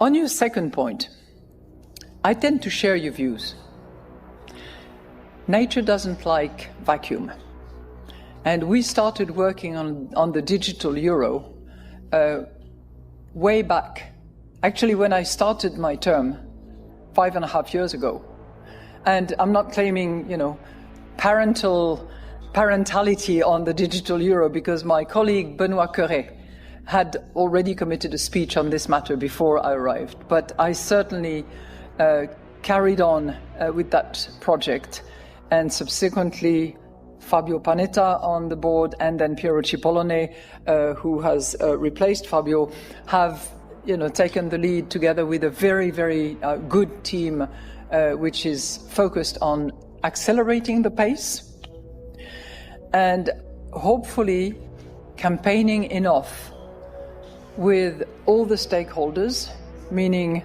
On your second point, I tend to share your views. Nature doesn't like vacuum. And we started working on the digital euro way back. Actually, when I started my term 5.5 years ago. And I'm not claiming, parentality on the digital euro, because my colleague Benoît Cœuré had already committed a speech on this matter before I arrived. But I certainly carried on with that project, and subsequently Fabio Panetta on the board, and then Piero Cipollone, who has replaced Fabio, have taken the lead together with a very, very good team, which is focused on accelerating the pace and hopefully campaigning enough with all the stakeholders, meaning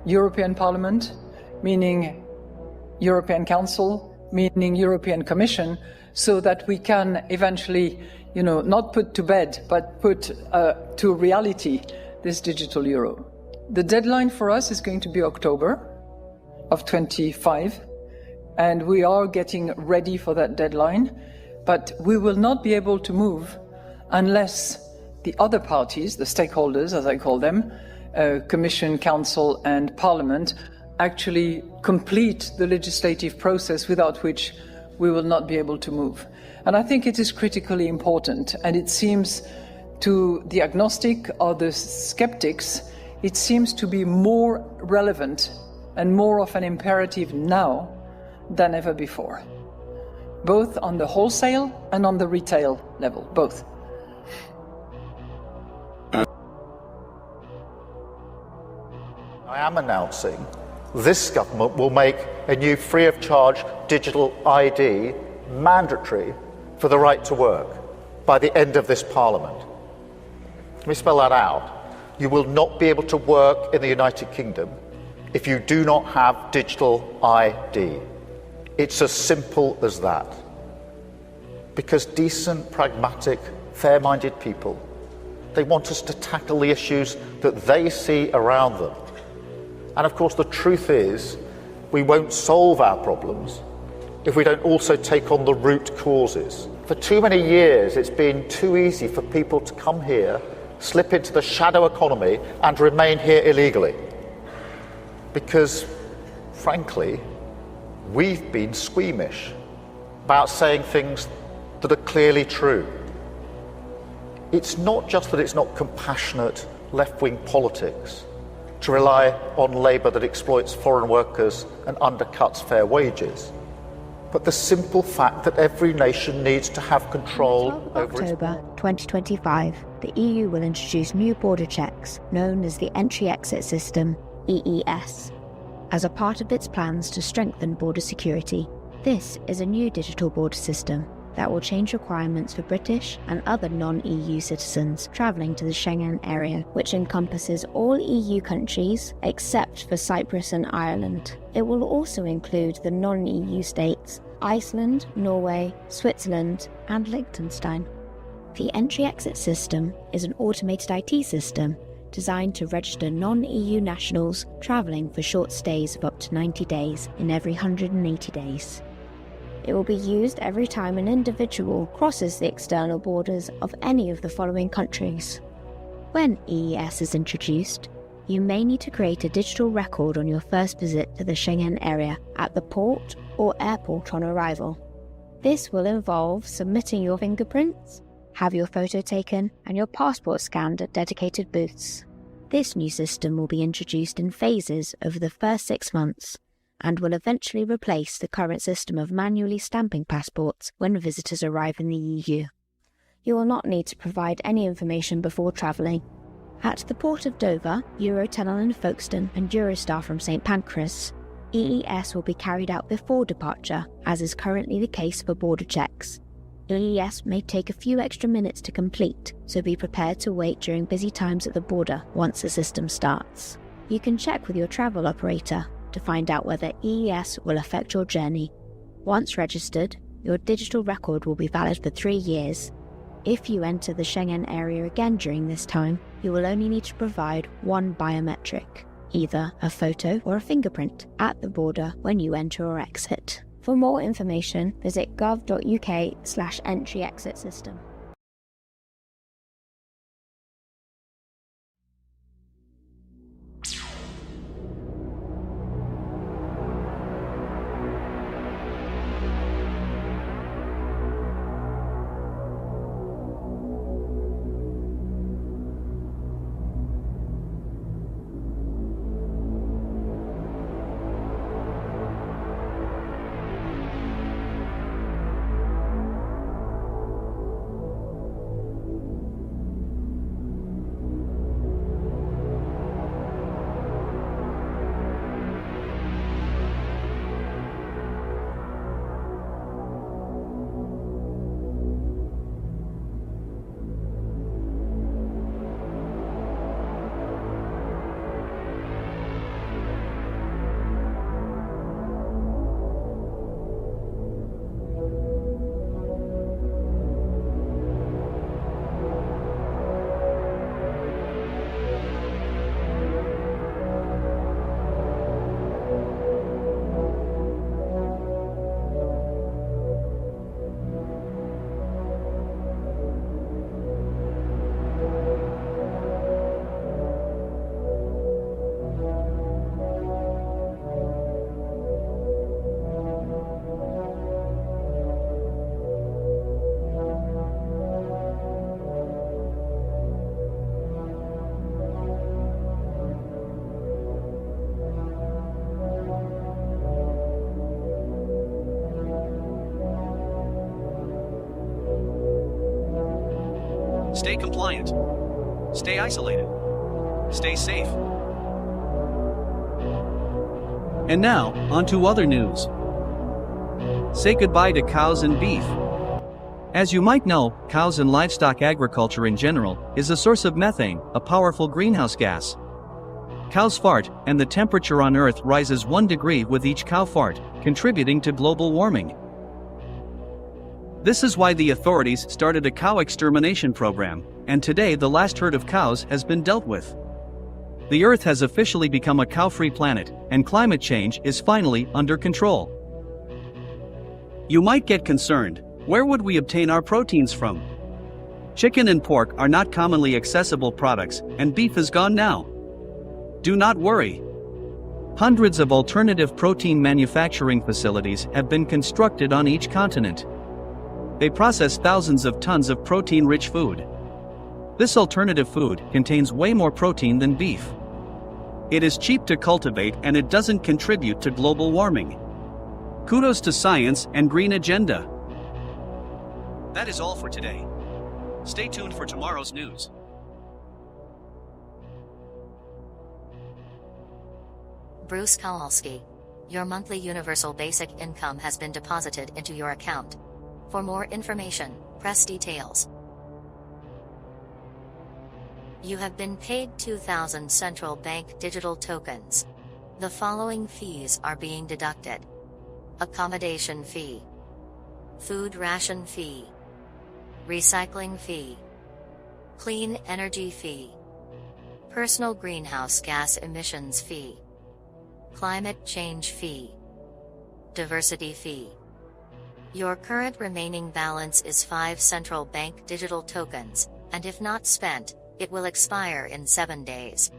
European Parliament, meaning European Council, meaning European Commission, so that we can eventually, not put to bed, but put to reality this digital euro. The deadline for us is going to be October of 25, and we are getting ready for that deadline, but we will not be able to move unless the other parties, the stakeholders, as I call them, Commission, Council and Parliament, actually complete the legislative process, without which we will not be able to move. And I think it is critically important, and it seems to the agnostic or the skeptics, it seems to be more relevant and more of an imperative now than ever before, both on the wholesale and on the retail level, both. I am announcing this government will make a new free-of-charge digital ID mandatory for the right to work by the end of this Parliament. Let me spell that out. You will not be able to work in the United Kingdom if you do not have digital ID. It's as simple as that. Because decent, pragmatic, fair-minded people, they want us to tackle the issues that they see around them. And of course, the truth is, we won't solve our problems if we don't also take on the root causes. For too many years, it's been too easy for people to come here, slip into the shadow economy and remain here illegally. Because, frankly, we've been squeamish about saying things that are clearly true. It's not just that it's not compassionate left-wing politics to rely on labour that exploits foreign workers and undercuts fair wages, but the simple fact that every nation needs to have control over October 2025, the EU will introduce new border checks known as the Entry-Exit System, EES, as a part of its plans to strengthen border security. This is a new digital border system that will change requirements for British and other non-EU citizens travelling to the Schengen area, which encompasses all EU countries except for Cyprus and Ireland. It will also include the non-EU states Iceland, Norway, Switzerland and Liechtenstein. The Entry-Exit System is an automated IT system designed to register non-EU nationals travelling for short stays of up to 90 days in every 180 days. It will be used every time an individual crosses the external borders of any of the following countries. When EES is introduced, you may need to create a digital record on your first visit to the Schengen area at the port or airport on arrival. This will involve submitting your fingerprints, have your photo taken, and your passport scanned at dedicated booths. This new system will be introduced in phases over the first 6 months, and will eventually replace the current system of manually stamping passports when visitors arrive in the EU. You will not need to provide any information before travelling. At the port of Dover, Eurotunnel in Folkestone and Eurostar from St Pancras, EES will be carried out before departure, as is currently the case for border checks. EES may take a few extra minutes to complete, so be prepared to wait during busy times at the border once the system starts. You can check with your travel operator to find out whether EES will affect your journey. Once registered, your digital record will be valid for 3 years. If you enter the Schengen area again during this time, You will only need to provide one biometric, either a photo or a fingerprint, at the border when you enter or exit. For more information, visit gov.uk/entry-exit system. Stay compliant. Stay isolated. Stay safe. And now, on to other news. Say goodbye to cows and beef. As you might know, cows and livestock agriculture in general is a source of methane, a powerful greenhouse gas. Cows fart, and the temperature on Earth rises 1 degree with each cow fart, contributing to global warming. This is why the authorities started a cow extermination program, and today the last herd of cows has been dealt with. The Earth has officially become a cow-free planet, and climate change is finally under control. You might get concerned, where would we obtain our proteins from? Chicken and pork are not commonly accessible products, and beef is gone now. Do not worry. Hundreds of alternative protein manufacturing facilities have been constructed on each continent. They process thousands of tons of protein-rich food. This alternative food contains way more protein than beef. It is cheap to cultivate and it doesn't contribute to global warming. Kudos to science and green agenda. That is all for today. Stay tuned for tomorrow's news. Bruce Kowalski. Your monthly universal basic income has been deposited into your account. For more information, press details. You have been paid 2,000 central bank digital tokens. The following fees are being deducted: accommodation fee, food ration fee, recycling fee, clean energy fee, personal greenhouse gas emissions fee, climate change fee, diversity fee. Your current remaining balance is 5 central bank digital tokens, and if not spent, it will expire in 7 days.